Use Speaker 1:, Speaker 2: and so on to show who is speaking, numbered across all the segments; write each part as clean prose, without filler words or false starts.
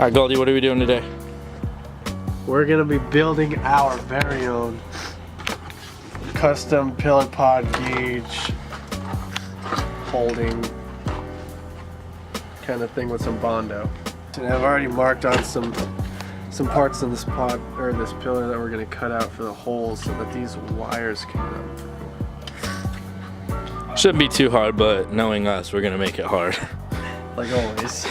Speaker 1: Alright, Goldie, what are we doing today?
Speaker 2: We're gonna be building our very own custom pillar pod gauge holding kind of thing with some Bondo. And I've already marked on some parts in this pod or this pillar that we're gonna cut out for the holes so that these wires can run through.
Speaker 1: Shouldn't be too hard, but knowing us, we're gonna make it hard.
Speaker 2: Like always.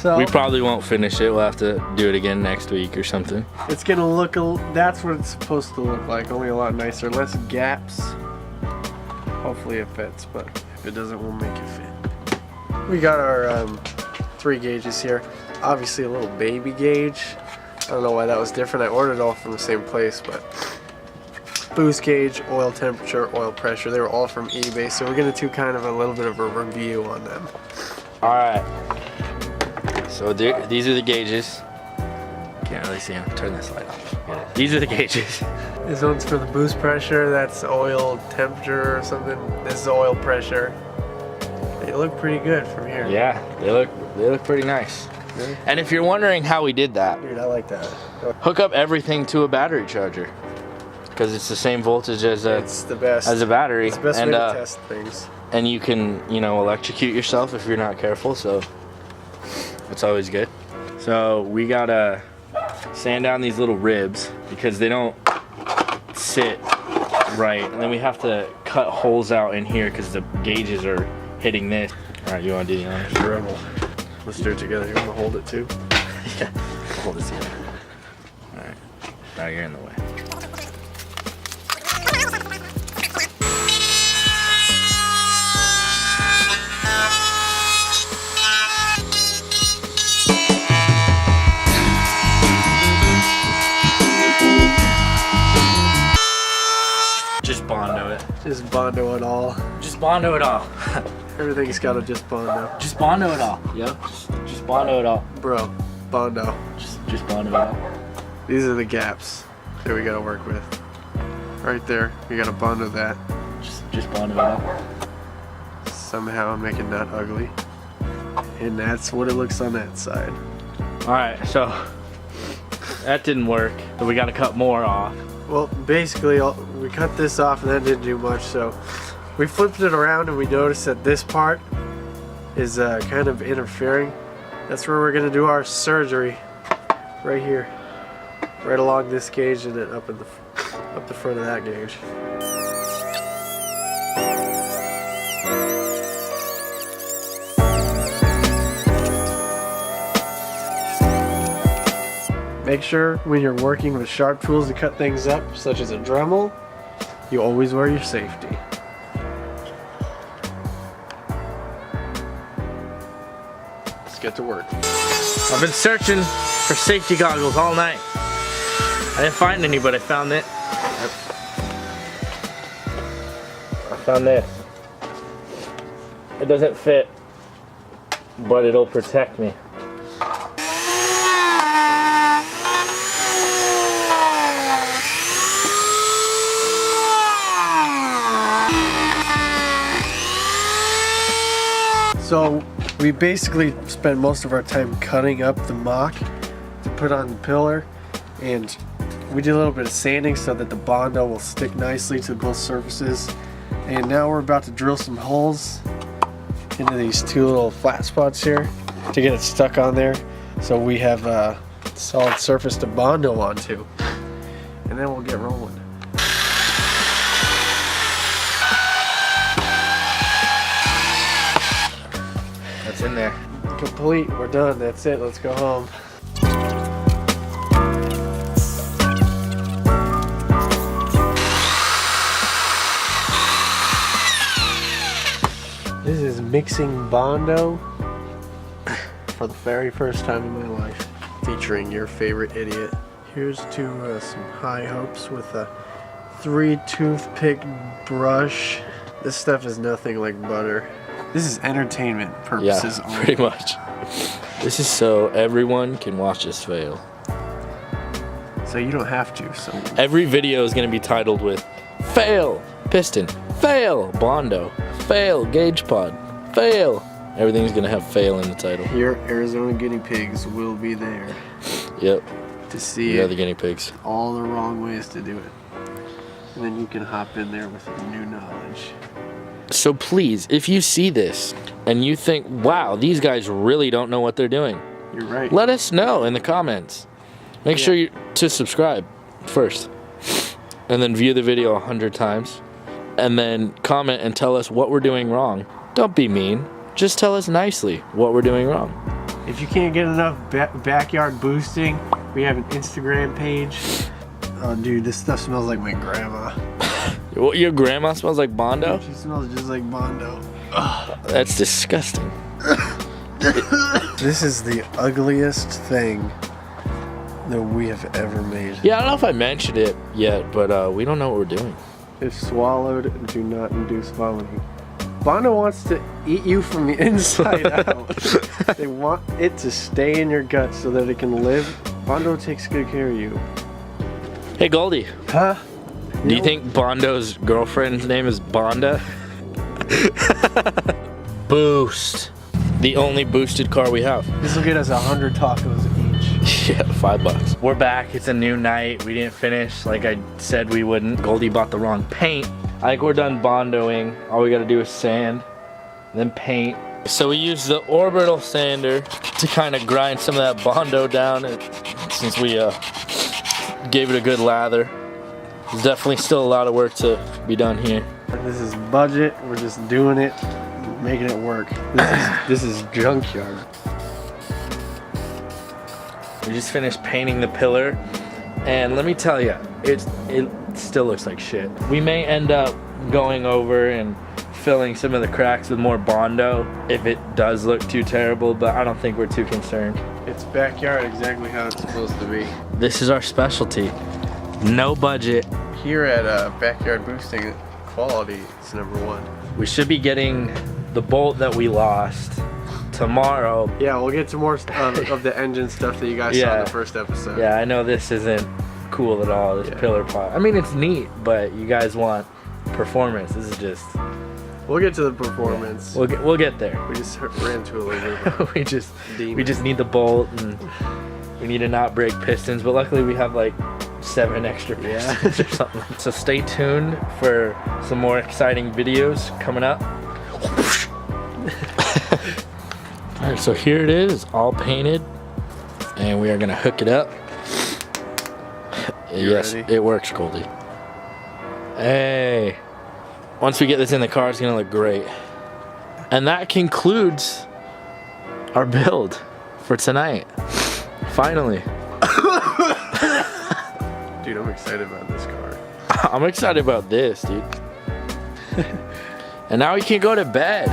Speaker 2: So
Speaker 1: we probably won't finish it. We'll have to do it again next week or something.
Speaker 2: it's gonna look that's what it's supposed to look like, only a lot nicer, less gaps. Hopefully it fits, but if it doesn't, we'll make it fit. We got our 3 gauges here. Obviously a little baby gauge. I don't know why that was different. I ordered it all from the same place, but boost gauge, oil temperature, oil pressure, they were all from eBay, so we're gonna do kind of a little bit of a review on them.
Speaker 1: Alright. So these are the gauges. Can't really see them. Turn this light off. These are the gauges.
Speaker 2: This one's for the boost pressure, that's oil temperature or something. This is oil pressure. They look pretty good from here.
Speaker 1: Yeah, they look pretty nice.
Speaker 2: Really?
Speaker 1: And if you're wondering how we did that,
Speaker 2: Dude, I like that.
Speaker 1: hook up everything to a battery charger. Because it's the same voltage as
Speaker 2: It's the best.
Speaker 1: a battery.
Speaker 2: It's the best
Speaker 1: and,
Speaker 2: way to test things.
Speaker 1: And you can, you know, electrocute yourself if you're not careful, so it's always good. So we gotta sand down these little ribs because they don't sit right. And then we have to cut holes out in here because the gauges are hitting this. All right, you wanna do the honors?
Speaker 2: Rebel. Let's do it together. You wanna hold it too?
Speaker 1: Yeah, we'll hold this together. All right, now you're in the way. Just Bondo it.
Speaker 2: Just Bondo it all.
Speaker 1: Just Bondo it all.
Speaker 2: Everything's got to just Bondo.
Speaker 1: Just Bondo it all. Yep. Just Bondo it all.
Speaker 2: Bro, Bondo.
Speaker 1: Just Bondo it all.
Speaker 2: These are the gaps that we gotta work with. Right there, you gotta Bondo that.
Speaker 1: Just Bondo it all.
Speaker 2: Somehow make it not ugly. And that's what it looks on that side.
Speaker 1: Alright, so that didn't work. So we gotta cut more off.
Speaker 2: Well, basically, we cut this off and that didn't do much, so we flipped it around and we noticed that this part is kind of interfering. That's where we're gonna do our surgery, right here, right along this gauge and then up the front of that gauge. Make sure when you're working with sharp tools to cut things up, such as a Dremel, you always wear your safety. Let's get to work.
Speaker 1: I've been searching for safety goggles all night. I didn't find any, but I found it. I found this. It doesn't fit, but it'll protect me.
Speaker 2: So we basically spent most of our time cutting up the mock to put on the pillar, and we did a little bit of sanding so that the Bondo will stick nicely to both surfaces. And now we're about to drill some holes into these 2 little flat spots here to get it stuck on there, so we have a solid surface to Bondo onto, and then we'll get rolling.
Speaker 1: That's in there.
Speaker 2: Complete, we're done, that's it, let's go home. This is mixing Bondo for the very first time in my life, featuring your favorite idiot. Here's to some high hopes with a 3 toothpick brush. This stuff is nothing like butter. This is entertainment purposes
Speaker 1: Yeah,
Speaker 2: only.
Speaker 1: pretty much. This is so everyone can watch us fail.
Speaker 2: So you don't have to. So
Speaker 1: Every video is going to be titled with fail piston, fail Bondo, fail gauge pod, fail Everything's gonna have fail in the title.
Speaker 2: Your Arizona guinea pigs will be there
Speaker 1: Yep.
Speaker 2: to see
Speaker 1: Yeah,
Speaker 2: it,
Speaker 1: the guinea pigs.
Speaker 2: all the wrong ways to do it. And then you can hop in there with new knowledge.
Speaker 1: So please, if you see this and you think, wow, these guys really don't know what they're doing,
Speaker 2: You're right.
Speaker 1: let us know in the comments. Make sure to subscribe first. And then view the video 100 times. And then comment and tell us what we're doing wrong. Don't be mean. Just tell us nicely what we're doing wrong.
Speaker 2: If you can't get enough backyard boosting, we have an Instagram page. Oh, dude, this stuff smells like my grandma.
Speaker 1: Your grandma smells like Bondo?
Speaker 2: She smells just like Bondo.
Speaker 1: That's disgusting.
Speaker 2: This is the ugliest thing that we have ever made.
Speaker 1: Yeah, I don't know if I mentioned it yet, but we don't know what we're doing.
Speaker 2: If swallowed, do not induce vomiting. Bondo wants to eat you from the inside out. They want it to stay in your gut so that it can live. Bondo takes good care of you.
Speaker 1: Hey, Goldie.
Speaker 2: Huh?
Speaker 1: Do you think Bondo's girlfriend's name is Bonda? Boost. The only boosted car we have.
Speaker 2: This will get us 100 tacos each.
Speaker 1: Yeah, $5. We're back. It's a new night. We didn't finish like I said we wouldn't. Goldie bought the wrong paint. I think we're done Bondoing. All we gotta do is sand, then paint. So we used the orbital sander to kind of grind some of that Bondo down since we gave it a good lather. There's definitely still a lot of work to be done here.
Speaker 2: This is budget. We're just doing it, making it work. This is junkyard.
Speaker 1: We just finished painting the pillar, and let me tell you, it still looks like shit. We may end up going over and filling some of the cracks with more Bondo if it does look too terrible, but I don't think we're too concerned.
Speaker 2: It's backyard exactly how it's supposed to be.
Speaker 1: This is our specialty. No budget.
Speaker 2: Here at Backyard Boosting, quality is #1.
Speaker 1: We should be getting the bolt that we lost tomorrow.
Speaker 2: Yeah, we'll get to more of the engine stuff that you guys saw in the first episode.
Speaker 1: Yeah, I know this isn't cool at all, this pillar pot. I mean, it's neat, but you guys want performance. This is just...
Speaker 2: We'll get to the performance.
Speaker 1: We'll get there.
Speaker 2: We just ran into a little bit.
Speaker 1: we just need the bolt, and we need to not break pistons, but luckily we have like 7 extra pistons or something. So stay tuned for some more exciting videos coming up. Alright, so here it is, all painted, and we are gonna hook it up. Yes,
Speaker 2: ready?
Speaker 1: it works, Goldie. Hey, once we get this in the car, it's gonna look great. And that concludes our build for tonight. Finally.
Speaker 2: Dude, I'm excited about this car.
Speaker 1: I'm excited about this, dude. And now we can go to bed.